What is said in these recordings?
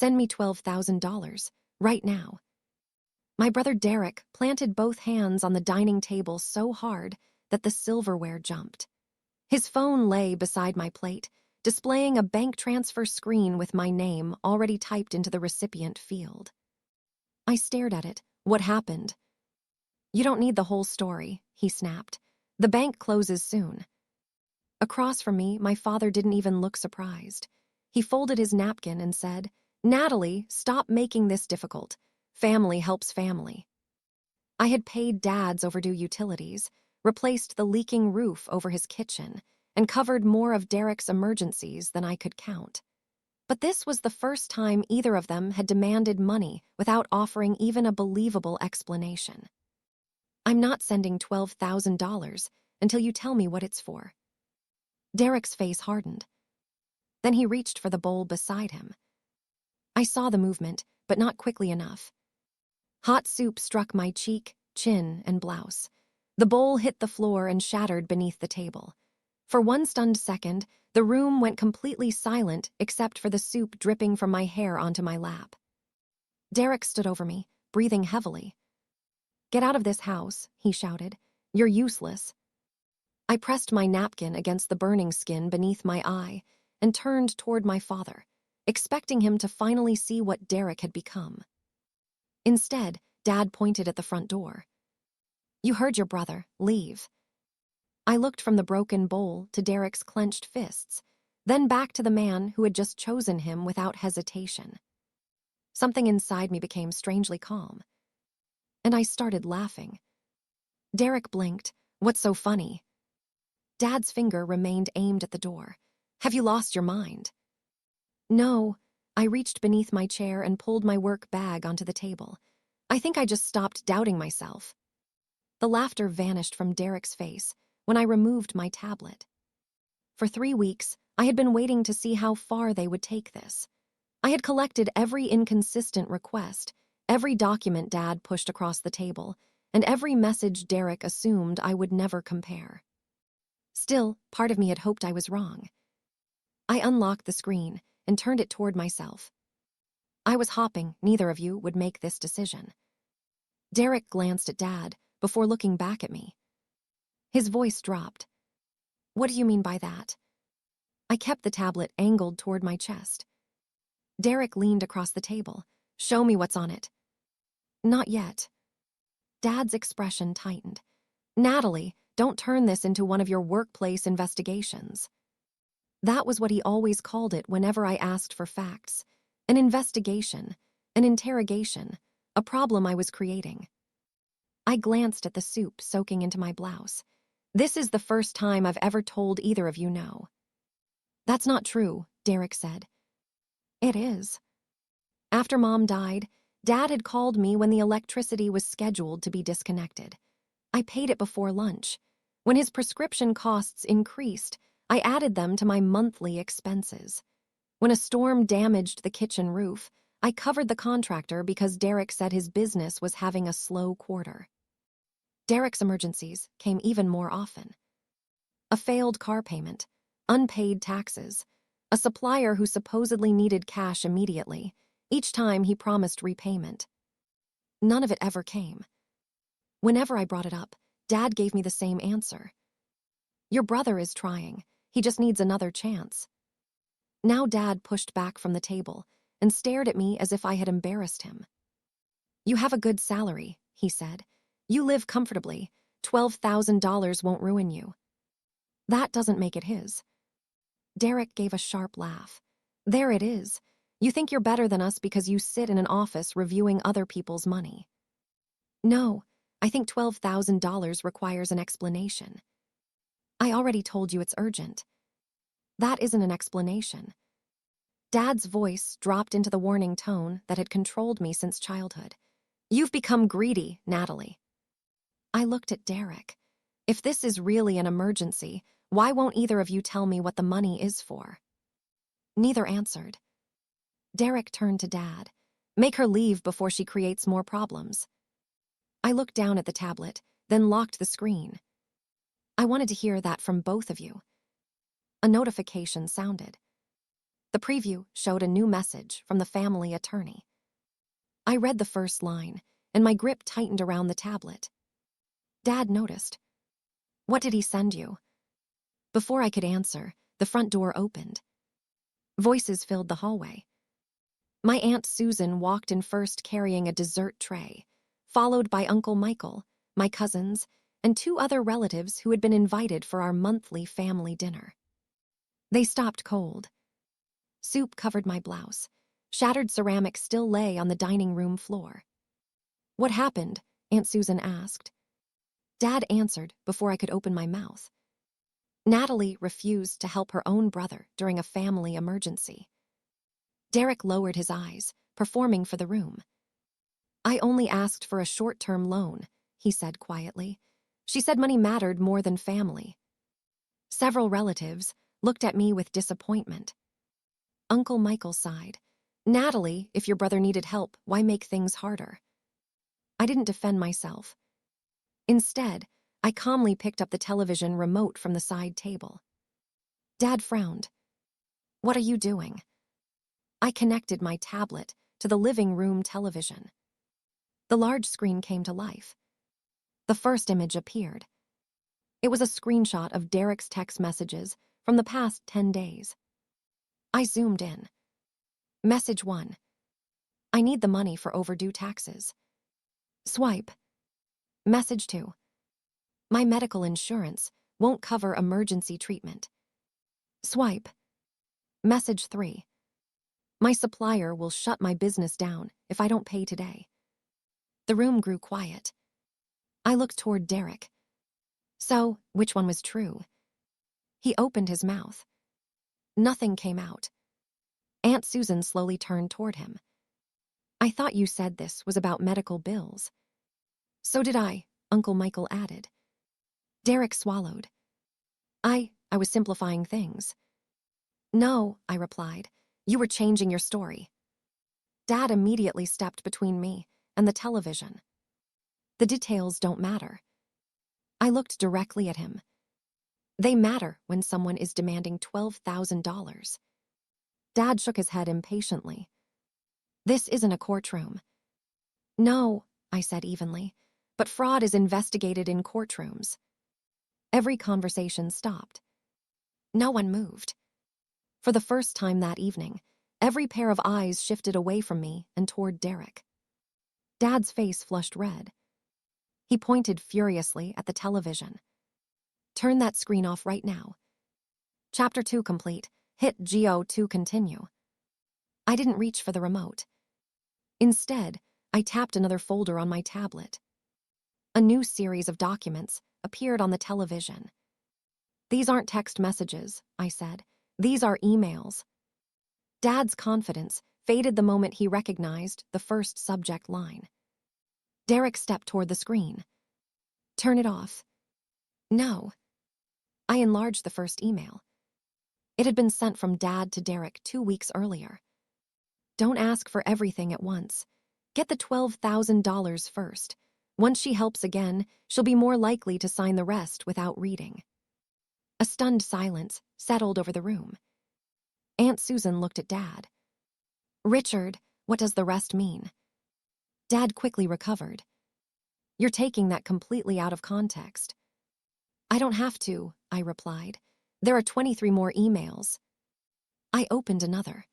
Send me $12,000, right now. My brother Derek planted both hands on the dining table so hard that the silverware jumped. His phone lay beside my plate, displaying a bank transfer screen with my name already typed into the recipient field. I stared at it. What happened? You don't need the whole story, he snapped. The bank closes soon. Across from me, my father didn't even look surprised. He folded his napkin and said, Natalie, stop making this difficult. Family helps family. I had paid Dad's overdue utilities, replaced the leaking roof over his kitchen, and covered more of Derek's emergencies than I could count. But this was the first time either of them had demanded money without offering even a believable explanation. I'm not sending $12,000 until you tell me what it's for. Derek's face hardened. Then he reached for the bowl beside him. I saw the movement, but not quickly enough. Hot soup struck my cheek, chin, and blouse. The bowl hit the floor and shattered beneath the table. For one stunned second, the room went completely silent except for the soup dripping from my hair onto my lap. Derek stood over me, breathing heavily. Get out of this house, he shouted. You're useless. I pressed my napkin against the burning skin beneath my eye and turned toward my father, expecting him to finally see what Derek had become. Instead, Dad pointed at the front door. You heard your brother. Leave. I looked from the broken bowl to Derek's clenched fists, then back to the man who had just chosen him without hesitation. Something inside me became strangely calm, and I started laughing. Derek blinked. What's so funny? Dad's finger remained aimed at the door. Have you lost your mind? No. I reached beneath my chair and pulled my work bag onto the table. I think I just stopped doubting myself. The laughter vanished from Derek's face when I removed my tablet. For 3 weeks, I had been waiting to see how far they would take this. I had collected every inconsistent request, every document Dad pushed across the table, and every message Derek assumed I would never compare. Still, part of me had hoped I was wrong. I unlocked the screen and turned it toward myself. I was hopping neither of you would make this decision. Derek glanced at Dad before looking back at me. His voice dropped. What do you mean by that? I kept the tablet angled toward my chest. Derek leaned across the table. Show me what's on it. Not yet. Dad's expression tightened. Natalie, don't turn this into one of your workplace investigations. That was what he always called it whenever I asked for facts. An investigation, an interrogation, a problem I was creating. I glanced at the soup soaking into my blouse. This is the first time I've ever told either of you no. That's not true, Derek said. It is. After Mom died, Dad had called me when the electricity was scheduled to be disconnected. I paid it before lunch. When his prescription costs increased, I added them to my monthly expenses. When a storm damaged the kitchen roof, I covered the contractor because Derek said his business was having a slow quarter. Derek's emergencies came even more often. A failed car payment, unpaid taxes, a supplier who supposedly needed cash immediately, each time he promised repayment. None of it ever came. Whenever I brought it up, Dad gave me the same answer. Your brother is trying. He just needs another chance. Now Dad pushed back from the table and stared at me as if I had embarrassed him. You have a good salary, he said. You live comfortably. $12,000 won't ruin you. That doesn't make it his. Derek gave a sharp laugh. There it is. You think you're better than us because you sit in an office reviewing other people's money. No, I think $12,000 requires an explanation. I already told you it's urgent. That isn't an explanation. Dad's voice dropped into the warning tone that had controlled me since childhood. You've become greedy, Natalie. I looked at Derek. If this is really an emergency, why won't either of you tell me what the money is for? Neither answered. Derek turned to Dad. Make her leave before she creates more problems. I looked down at the tablet, then locked the screen. I wanted to hear that from both of you. A notification sounded. The preview showed a new message from the family attorney. I read the first line, and my grip tightened around the tablet. Dad noticed. "What did he send you?" Before I could answer, the front door opened. Voices filled the hallway. My Aunt Susan walked in first carrying a dessert tray, followed by Uncle Michael, my cousins, and two other relatives who had been invited for our monthly family dinner. They stopped cold. Soup covered my blouse. Shattered ceramic still lay on the dining room floor. "What happened?" Aunt Susan asked. Dad answered before I could open my mouth. Natalie refused to help her own brother during a family emergency. Derek lowered his eyes, performing for the room. "I only asked for a short-term loan," he said quietly. "She said money mattered more than family." Several relatives looked at me with disappointment. Uncle Michael sighed. "Natalie, if your brother needed help, why make things harder?" I didn't defend myself. Instead, I calmly picked up the television remote from the side table. Dad frowned. "What are you doing?" I connected my tablet to the living room television. The large screen came to life. The first image appeared. It was a screenshot of Derek's text messages from the past 10 days. I zoomed in. Message 1. "I need the money for overdue taxes." Swipe. Message 2. "My medical insurance won't cover emergency treatment." Swipe. Message 3. "My supplier will shut my business down if I don't pay today." The room grew quiet. I looked toward Derek. "So, which one was true?" He opened his mouth. Nothing came out. Aunt Susan slowly turned toward him. "I thought you said this was about medical bills." "So did I," Uncle Michael added. Derek swallowed. I was simplifying things." "No," I replied. "You were changing your story." Dad immediately stepped between me and the television. "The details don't matter." I looked directly at him. "They matter when someone is demanding $12,000. Dad shook his head impatiently. "This isn't a courtroom." "No," I said evenly, "but fraud is investigated in courtrooms." Every conversation stopped. No one moved. For the first time that evening, every pair of eyes shifted away from me and toward Derek. Dad's face flushed red. He pointed furiously at the television. "Turn that screen off right now." Chapter 2 complete. Hit Go to continue. I didn't reach for the remote. Instead, I tapped another folder on my tablet. A new series of documents appeared on the television. "These aren't text messages," I said. "These are emails." Dad's confidence faded the moment he recognized the first subject line. Derek stepped toward the screen. "Turn it off." "No." I enlarged the first email. It had been sent from Dad to Derek 2 weeks earlier. "Don't ask for everything at once. Get the $12,000 first. Once she helps again, she'll be more likely to sign the rest without reading." A stunned silence settled over the room. Aunt Susan looked at Dad. "Richard, what does the rest mean?" Dad quickly recovered. "You're taking that completely out of context." "I don't have to," I replied. "There are 23 more emails." I opened another.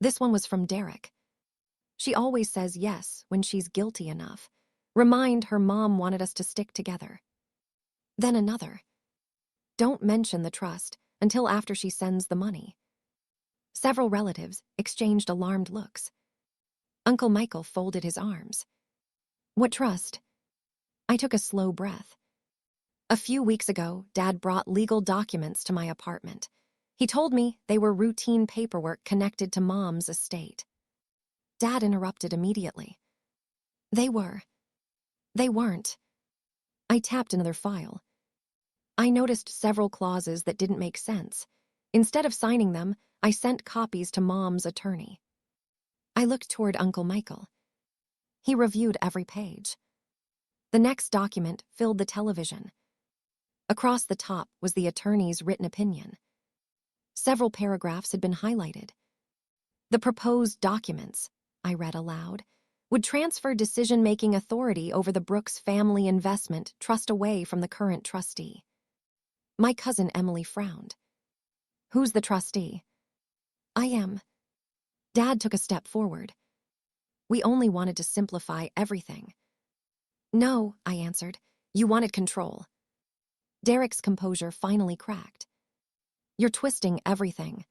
This one was from Derek. "She always says yes when she's guilty enough. Remind her mom wanted us to stick together." Then another. "Don't mention the trust until after she sends the money." Several relatives exchanged alarmed looks. Uncle Michael folded his arms. "What trust?" I took a slow breath. "A few weeks ago, Dad brought legal documents to my apartment. He told me they were routine paperwork connected to Mom's estate." Dad interrupted immediately. "They were." "They weren't." I tapped another file. I noticed several clauses that didn't make sense. Instead of signing them, I sent copies to Mom's attorney. I looked toward Uncle Michael. He reviewed every page. The next document filled the television. Across the top was the attorney's written opinion. Several paragraphs had been highlighted. The proposed documents, I read aloud, would transfer decision-making authority over the Brooks family investment trust away from the current trustee. My cousin Emily frowned. Who's the trustee? I am. Dad took a step forward. We only wanted to simplify everything. No, I answered. You wanted control. Derek's composure finally cracked. You're twisting everything.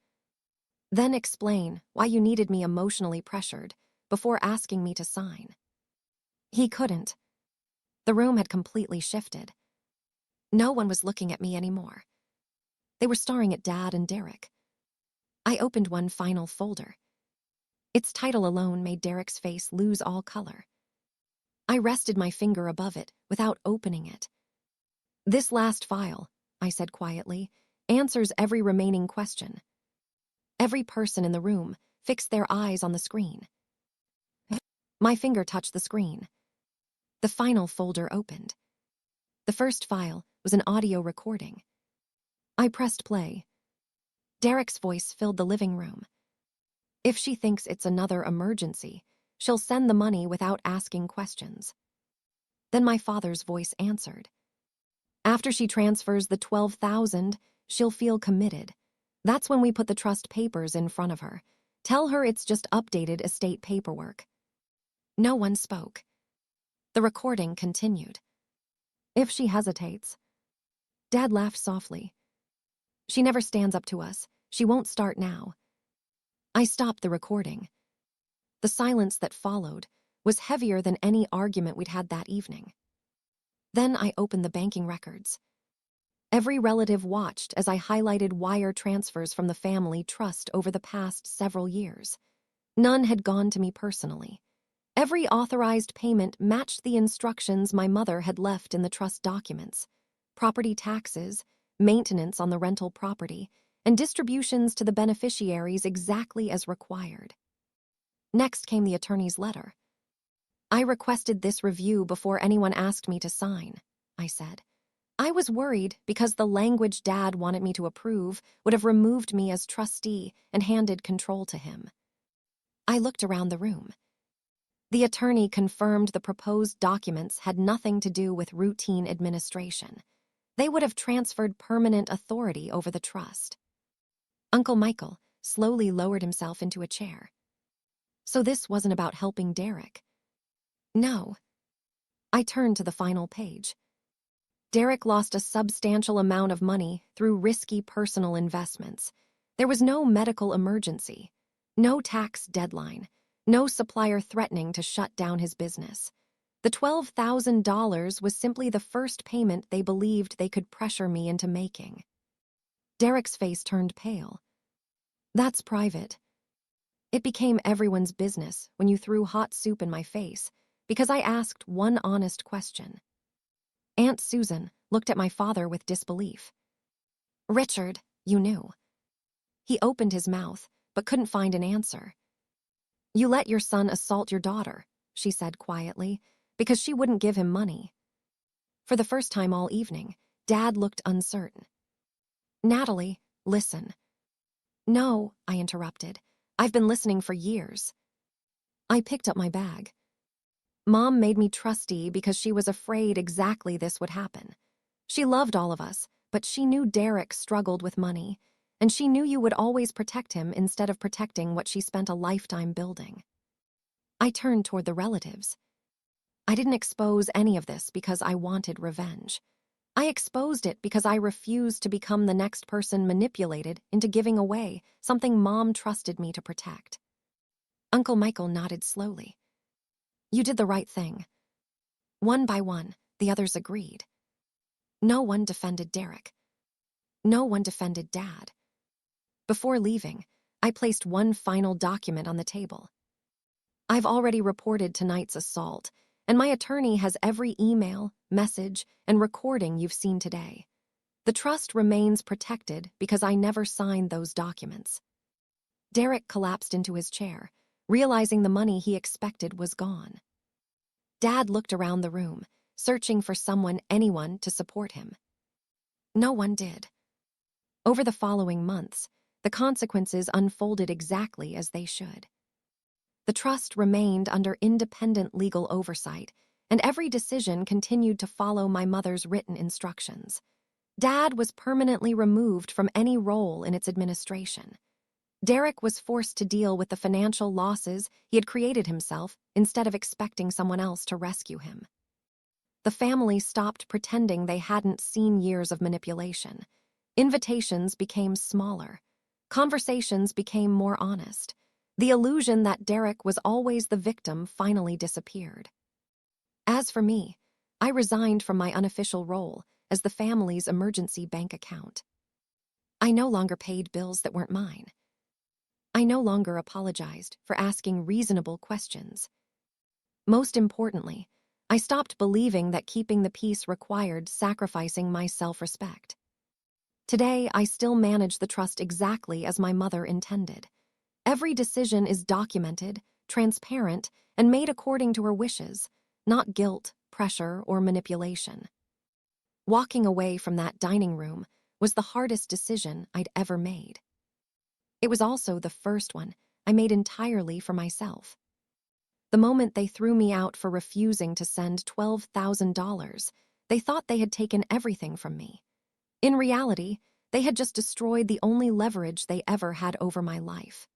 Then explain why you needed me emotionally pressured before asking me to sign. He couldn't. The room had completely shifted. No one was looking at me anymore. They were staring at Dad and Derek. I opened one final folder. Its title alone made Derek's face lose all color. I rested my finger above it without opening it. This last file, I said quietly, answers every remaining question. Every person in the room fixed their eyes on the screen. My finger touched the screen. The final folder opened. The first file was an audio recording. I pressed play. Derek's voice filled the living room. If she thinks it's another emergency, she'll send the money without asking questions. Then my father's voice answered. After she transfers the $12,000, she'll feel committed. That's when we put the trust papers in front of her. Tell her it's just updated estate paperwork. No one spoke. The recording continued. If she hesitates. Dad laughed softly. She never stands up to us. She won't start now. I stopped the recording. The silence that followed was heavier than any argument we'd had that evening. Then I opened the banking records. Every relative watched as I highlighted wire transfers from the family trust over the past several years. None had gone to me personally. Every authorized payment matched the instructions my mother had left in the trust documents: property taxes, maintenance on the rental property, and distributions to the beneficiaries exactly as required. Next came the attorney's letter. I requested this review before anyone asked me to sign, I said. I was worried because the language Dad wanted me to approve would have removed me as trustee and handed control to him. I looked around the room. The attorney confirmed the proposed documents had nothing to do with routine administration. They would have transferred permanent authority over the trust. Uncle Michael slowly lowered himself into a chair. So this wasn't about helping Derek. No. I turned to the final page. Derek lost a substantial amount of money through risky personal investments. There was no medical emergency, no tax deadline, no supplier threatening to shut down his business. The $12,000 was simply the first payment they believed they could pressure me into making. Derek's face turned pale. That's private. It became everyone's business when you threw hot soup in my face because I asked one honest question. Aunt Susan looked at my father with disbelief. Richard, you knew. He opened his mouth, but couldn't find an answer. You let your son assault your daughter, she said quietly, because she wouldn't give him money. For the first time all evening, Dad looked uncertain. Natalie, listen. No, I interrupted. I've been listening for years. I picked up my bag. Mom made me trustee because she was afraid exactly this would happen. She loved all of us, but she knew Derek struggled with money, and she knew you would always protect him instead of protecting what she spent a lifetime building. I turned toward the relatives. I didn't expose any of this because I wanted revenge. I exposed it because I refused to become the next person manipulated into giving away something Mom trusted me to protect. Uncle Michael nodded slowly. You did the right thing. One by one, the others agreed. No one defended Derek. No one defended Dad. Before leaving, I placed one final document on the table. I've already reported tonight's assault, and my attorney has every email, message, and recording you've seen today. The trust remains protected because I never signed those documents. Derek collapsed into his chair, realizing the money he expected was gone. Dad looked around the room, searching for anyone to support him. No one did. Over the following months, The consequences unfolded exactly as they should. The trust remained under independent legal oversight, and every decision continued to follow my mother's written instructions. Dad was permanently removed from any role in its administration. Derek was forced to deal with the financial losses he had created himself instead of expecting someone else to rescue him. The family stopped pretending they hadn't seen years of manipulation. Invitations became smaller. Conversations became more honest. The illusion that Derek was always the victim finally disappeared. As for me, I resigned from my unofficial role as the family's emergency bank account. I no longer paid bills that weren't mine. I no longer apologized for asking reasonable questions. Most importantly, I stopped believing that keeping the peace required sacrificing my self-respect. Today, I still manage the trust exactly as my mother intended. Every decision is documented, transparent, and made according to her wishes, not guilt, pressure, or manipulation. Walking away from that dining room was the hardest decision I'd ever made. It was also the first one I made entirely for myself. The moment they threw me out for refusing to send $12,000, they thought they had taken everything from me. In reality, they had just destroyed the only leverage they ever had over my life.